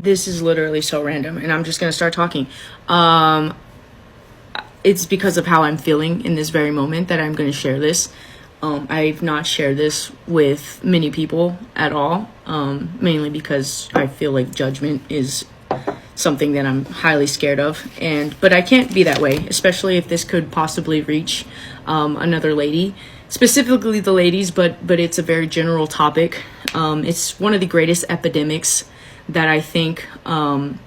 This is literally so random, and I'm just gonna start talking. It's because of how I'm feeling in this very moment that I'm gonna share this. I've not shared this with many people at all, mainly because I feel like judgment is something that I'm highly scared of, but I can't be that way, especially if this could possibly reach another lady, specifically the ladies, but it's a very general topic. It's one of the greatest epidemics that I think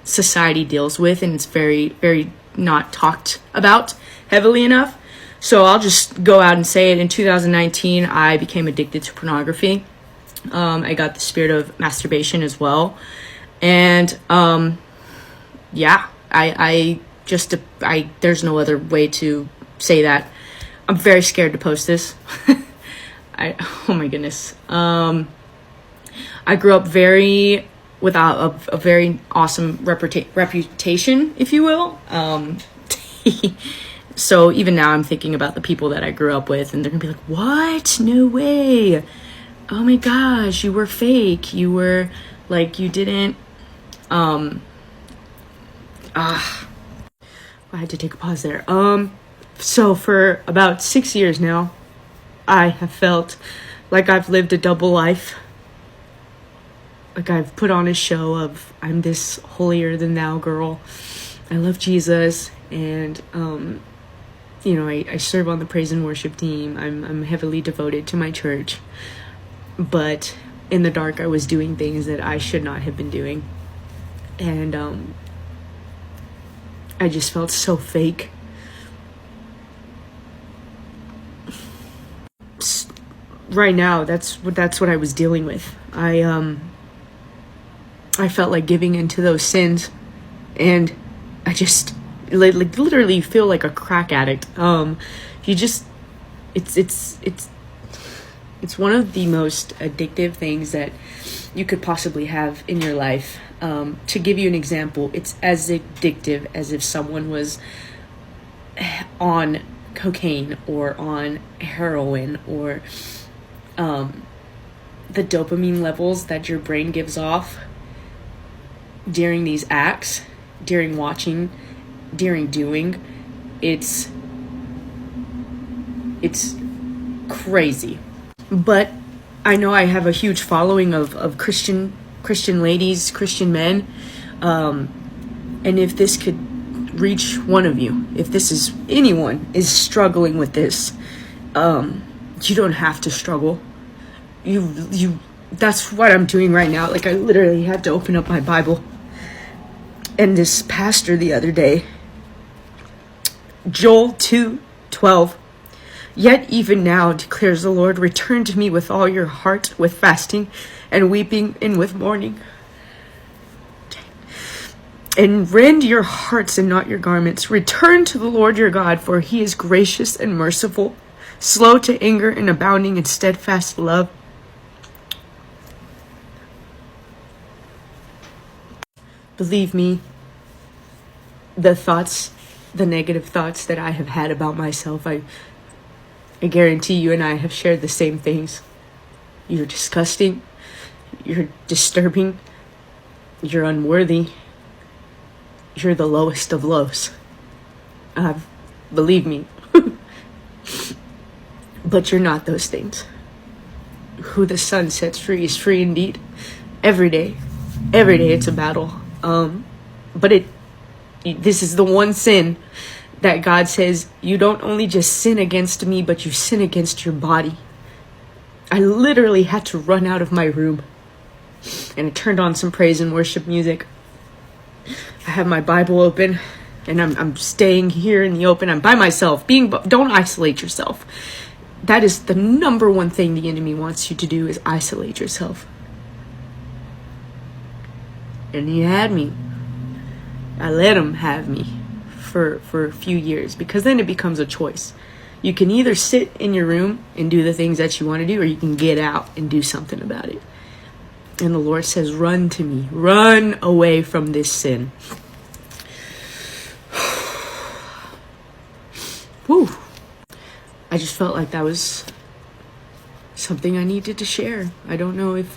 society deals with, and it's very, very not talked about heavily enough. So I'll just go out and say it. In 2019, I became addicted to pornography. I got the spirit of masturbation as well. And yeah, I there's no other way to say that. I'm very scared to post this. Oh my goodness. I grew up without a very awesome reputation, if you will. So even now I'm thinking about the people that I grew up with, and they're gonna be like, what? No way. Oh my gosh, you were fake. You were like, you didn't, I had to take a pause there. So for about 6 years now, I have felt like I've lived a double life. Like I've put on a show of, I'm this holier than thou girl. I love Jesus, and I serve on the praise and worship team. I'm heavily devoted to my church, but in the dark I was doing things that I should not have been doing, and I just felt so fake. Right now, that's what I was dealing with. I felt like giving into those sins, and I just like literally feel like a crack addict. It's one of the most addictive things that you could possibly have in your life. To give you an example, it's as addictive as if someone was on cocaine or on heroin, or the dopamine levels that your brain gives off during these acts, during watching, during doing, it's crazy. But I know I have a huge following of Christian ladies, Christian men, and if this could reach one of you, if anyone is struggling with this, you don't have to struggle. That's what I'm doing right now. Like, I literally had to open up my Bible. And this pastor the other day, Joel 2:12, yet even now declares the Lord, return to me with all your heart, with fasting and weeping and with mourning, and rend your hearts and not your garments. Return to the Lord your God, for he is gracious and merciful, slow to anger and abounding in steadfast love. Believe me, the negative thoughts that I have had about myself, I guarantee you and I have shared the same things. You're disgusting. You're disturbing. You're unworthy. You're the lowest of lows. Believe me. But you're not those things. Who the sun sets free is free indeed. Every day it's a battle. But this is the one sin that God says, you don't only just sin against me, but you sin against your body. I literally had to run out of my room, and I turned on some praise and worship music. I have my Bible open, and I'm staying here in the open. I'm by myself. Don't isolate yourself. That is the number one thing the enemy wants you to do, is isolate yourself. And he had me. I let him have me for a few years, because then it becomes a choice. You can either sit in your room and do the things that you want to do, or you can get out and do something about it. And the Lord says, run to me. Run away from this sin. Whew. I just felt like that was something I needed to share. I don't know if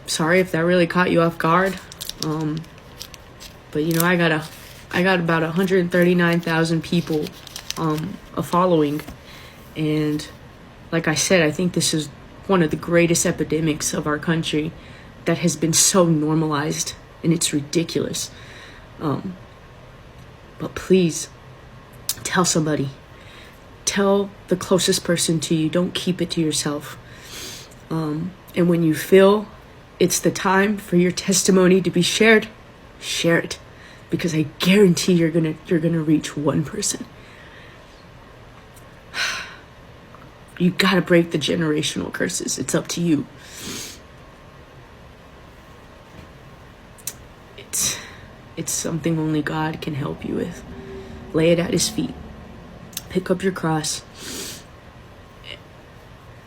sorry if that really caught you off guard. But I got about 139,000 people a following, and like I said, I think this is one of the greatest epidemics of our country that has been so normalized, and it's ridiculous. But please tell somebody. Tell the closest person to you. Don't keep it to yourself. And when you feel it's the time for your testimony to be shared, share it, because I guarantee you're gonna reach one person. You gotta break the generational curses. It's up to you. It's something only God can help you with. Lay it at his feet. Pick up your cross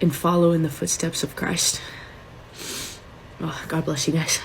and follow in the footsteps of Christ. Oh, God bless you guys.